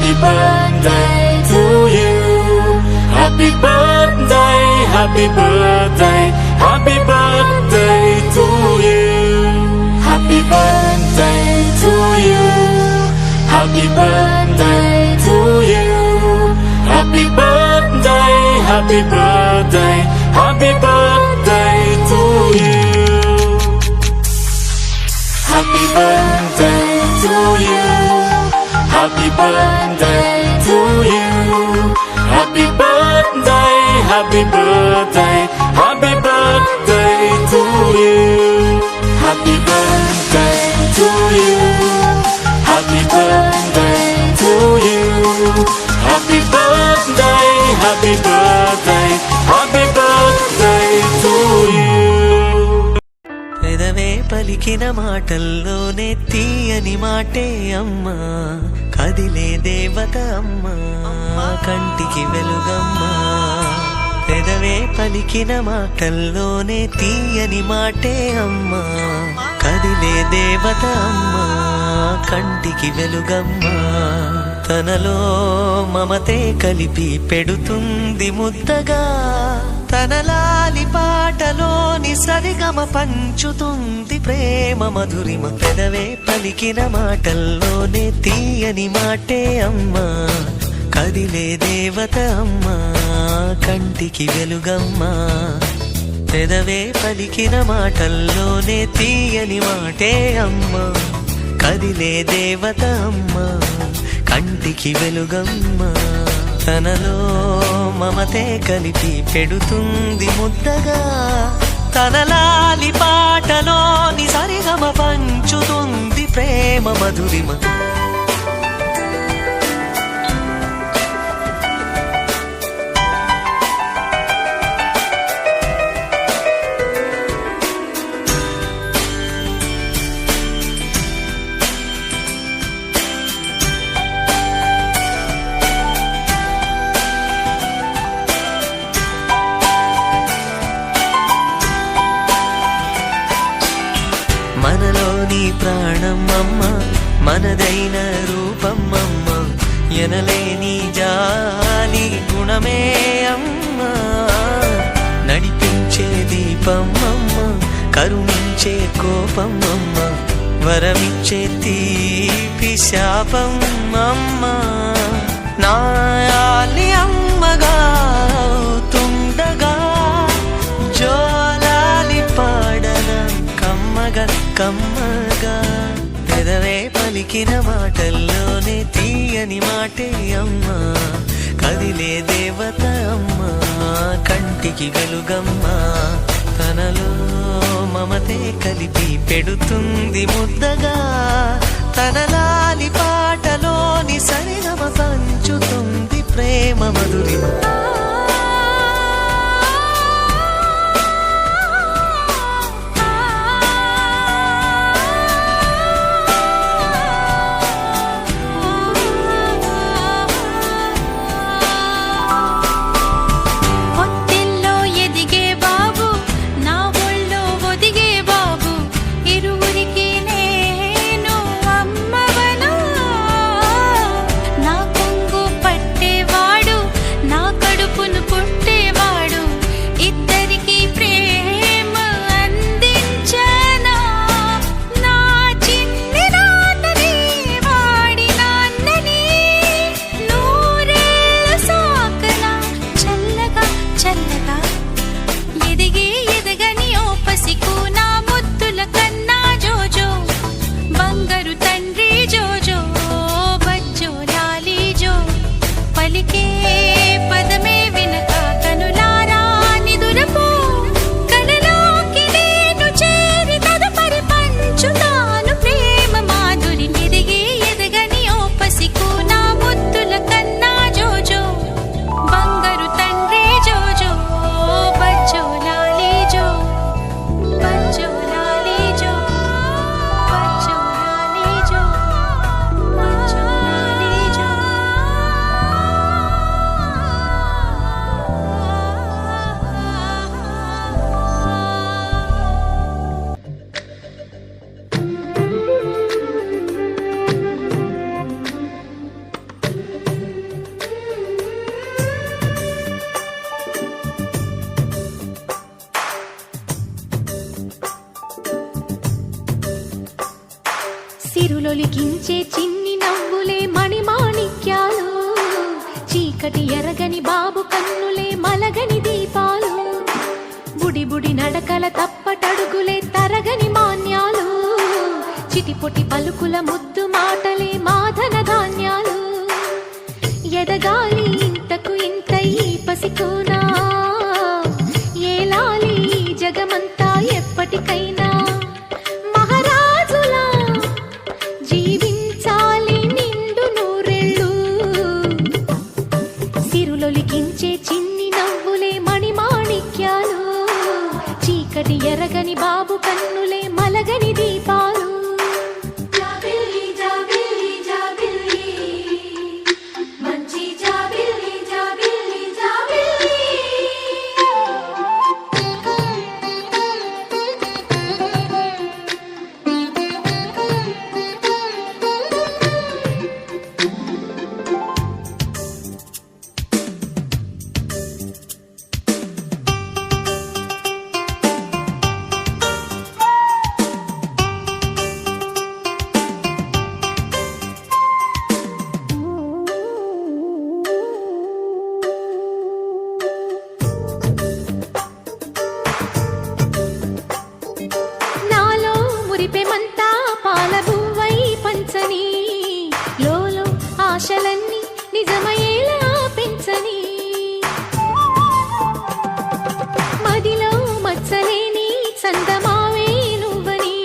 Happy birthday to you. Happy birthday, happy birthday, happy birthday to you. Happy birthday to you. Happy birthday to you. Happy birthday, happy birthday, happy birthday to you. Happy birthday to you. Happy birthday to you. Happy birthday, happy birthday, happy birthday to you. Happy birthday to you. Happy birthday to you. Happy birthday, happy birthday, happy birthday to you. పెదవే పలికిన మాటల్లోనే తీయని మాటే అమ్మా, కదిలే దేవత అమ్మా, కంటికి వెలుగమ్మా. పెదవే పలికిన మాటల్లోనే తీయని మాటే అమ్మా, కదిలే దేవత అమ్మా, కంటికి వెలుగమ్మా. తనలో మమతే కలిపి పెడుతుంది ముద్దగా, తన లాలి పాటలోని సరిగమ పంచుతుంది ప్రేమ మధురిమ. పెదవే పలికిన మాటల్లోనే తీయని మాటే అమ్మా, కదిలే దేవత అమ్మా, కంటికి వెలుగమ్మా. పెదవే పలికిన మాటల్లోనే తీయని మాటే అమ్మా, కదిలే దేవత అమ్మా, కంటికి వెలుగమ్మా. తనలో మమతే కలిపి పెడుతుంది ముద్దగా, తన లాలి పాటలోని సరిగమ పంచుతుంది ప్రేమ మధురిమ. మనలోని ప్రాణం అమ్మ, మనదైన రూపం అమ్మ, ఎనలేని జాలి గుణమే అమ్మ. నడిపించే దీపం అమ్మ, కరుణించే కోపం అమ్మ, వరమిచ్చే తీపి శాపం అమ్మ. నాయాలి అమ్మగా అవుతుండగా, జోలాలి పాడన కమ్మగా కమ్మగా. పెదవే పలికిన మాటల్లోనే తీయని మాటే అమ్మా, కదిలే దేవత అమ్మా, కంటికి వెలుగమ్మా. తనలో మమతే కలిపి పెడుతుంది ముద్దగా, తన లాలి పాటలోని సరిగమ పంచుతుంది ప్రేమ మధురిమ. నా కొంగు పట్టేవాడు, నా సిరులొలికించే చిన్ని నవ్వులే మణిమాణిక్యాలు, చీకటి ఎరగని బాబు కన్నులే మలగని దీపాలు, బుడి బుడి నడకల తప్పటడుగులే తరగని మాన్యాలు, చిటిపొటి పలుకుల ముద్దు మాటలే మాధన ధాన్యాలు, ఎదగాలి ఇంతకు ఇంత ఈ పసికోనా, ఏలాలి జగమంతా ఎప్పటికైనా, మహారాజులా జీవించాలి నిండు నూరెళ్ళు, సిరులొలికించే చిన్ని నవ్వులే మణిమాణిక్యాలు, చీకటి ఎరగని బాబు కన్నులే మలగని దీపాలు. మురిపెమంతా పాలబువ్వై పంచని, లోలో ఆశలన్నీ నిజమయ్యేలా పెంచని, మదిలో మచ్చలేని చందమావే నువ్వని,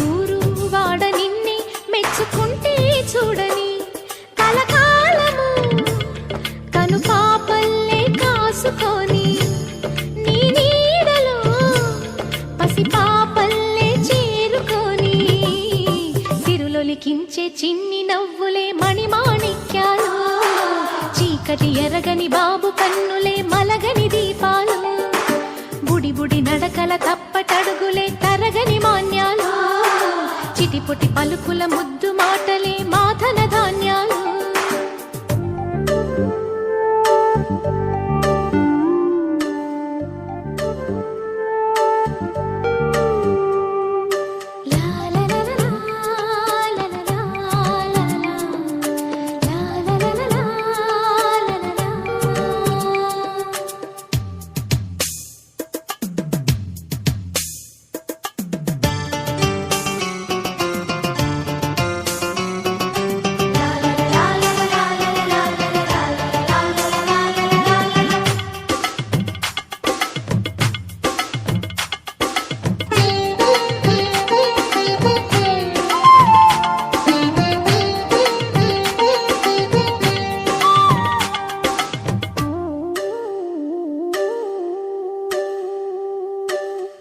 ఊరు వాడ నిన్నే మెచ్చుకుంటే చూడని, కలకాలము కను పాపల్లే కాసుకొని, నీ నీడలో పసిపాపల్లే లిఖించే చిన్ని నవ్వులే మణిమాణిక్యాలు, చీకటి ఎరగని బాబు కన్నులే మలగని దీపాలు, బుడి బుడి నడకల తప్పటడుగులే తరగని మాన్యాలు, చిటిపొటి పలుకుల ముద్దు మాటలే మాధన ధాన్యాలు.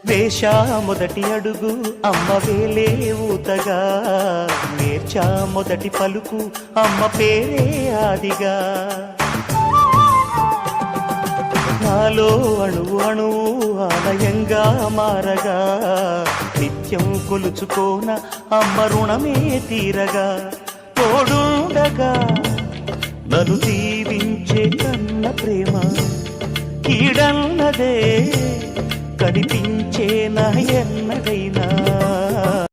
వేశా మొదటి అడుగు అమ్మ వేలే ఊతగా, నేర్చా మొదటి పలుకు అమ్మ పేరే ఆదిగా, నాలో అణువు అణువు ఆలయంగా మారగా, నిత్యం కొలుచుకోన అమ్మ రుణమే తీరగా, తోడుండగా నన్ను దీవించే కన్న ప్రేమ కీడన్నదే కనిపించే నా ఎన్నడైనా.